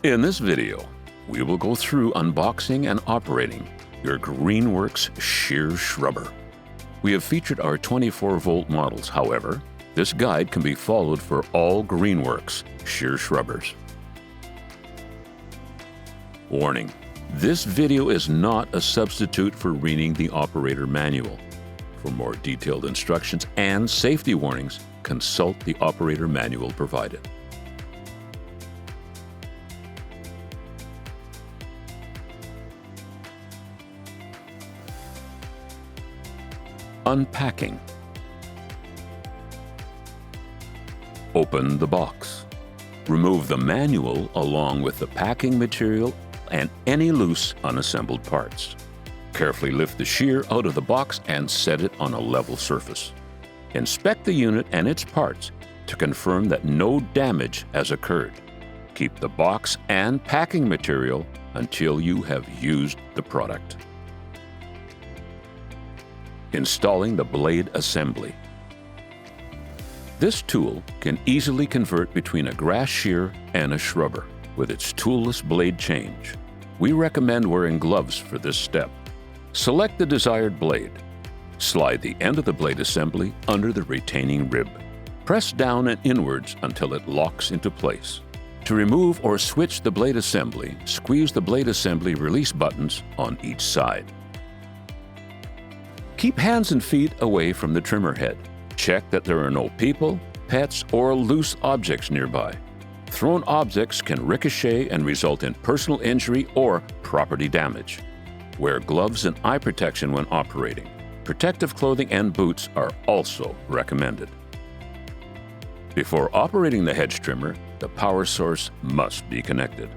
In this video, we will go through unboxing and operating your GREENWORKS Shear Shrubber. We have featured our 24-volt models. However, this guide can be followed for all GREENWORKS Shear Shrubbers. Warning: this video is not a substitute for reading the operator manual. For more detailed instructions and safety warnings, consult the operator manual provided. Unpacking. Open the box. Remove the manual along with the packing material and any loose unassembled parts. Carefully lift the shear out of the box and set it on a level surface. Inspect the unit and its parts to confirm that no damage has occurred. Keep the box and packing material until you have used the product. Installing the blade assembly. This tool can easily convert between a grass shear and a shrubber with its toolless blade change. We recommend wearing gloves for this step. Select the desired blade. Slide the end of the blade assembly under the retaining rib. Press down and inwards until it locks into place. To remove or switch the blade assembly, squeeze the blade assembly release buttons on each side. Keep hands and feet away from the trimmer head. Check that there are no people, pets, or loose objects nearby. Thrown objects can ricochet and result in personal injury or property damage. Wear gloves and eye protection when operating. Protective clothing and boots are also recommended. Before operating the hedge trimmer, the power source must be connected.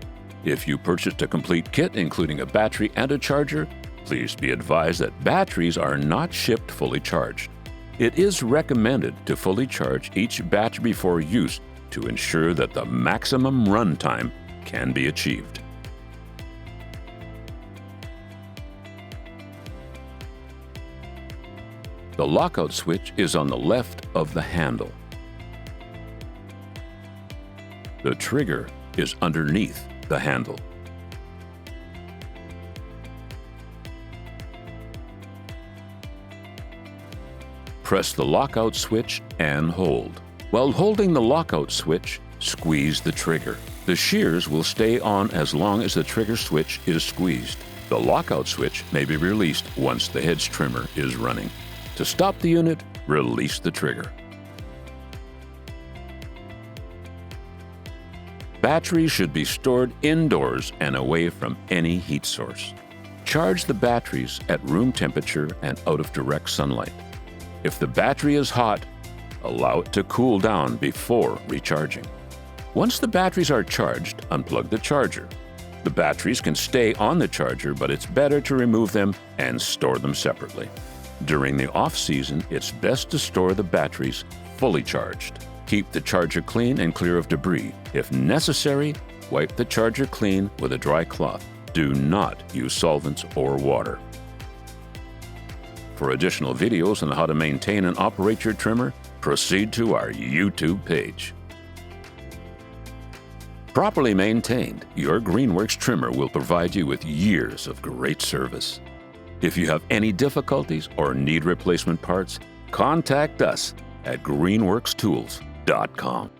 If you purchased a complete kit including a battery and a charger, please be advised that batteries are not shipped fully charged. It is recommended to fully charge each battery before use to ensure that the maximum run time can be achieved. The lockout switch is on the left of the handle. The trigger is underneath the handle. Press the lockout switch and hold. While holding the lockout switch, squeeze the trigger. The shears will stay on as long as the trigger switch is squeezed. The lockout switch may be released once the hedge trimmer is running. To stop the unit, release the trigger. Batteries should be stored indoors and away from any heat source. Charge the batteries at room temperature and out of direct sunlight. If the battery is hot, allow it to cool down before recharging. Once the batteries are charged, unplug the charger. The batteries can stay on the charger, but it's better to remove them and store them separately. During the off-season, it's best to store the batteries fully charged. Keep the charger clean and clear of debris. If necessary, wipe the charger clean with a dry cloth. Do not use solvents or water. For additional videos on how to maintain and operate your trimmer, proceed to our YouTube page. Properly maintained, your GREENWORKS trimmer will provide you with years of great service. If you have any difficulties or need replacement parts, contact us at greenworkstools.com.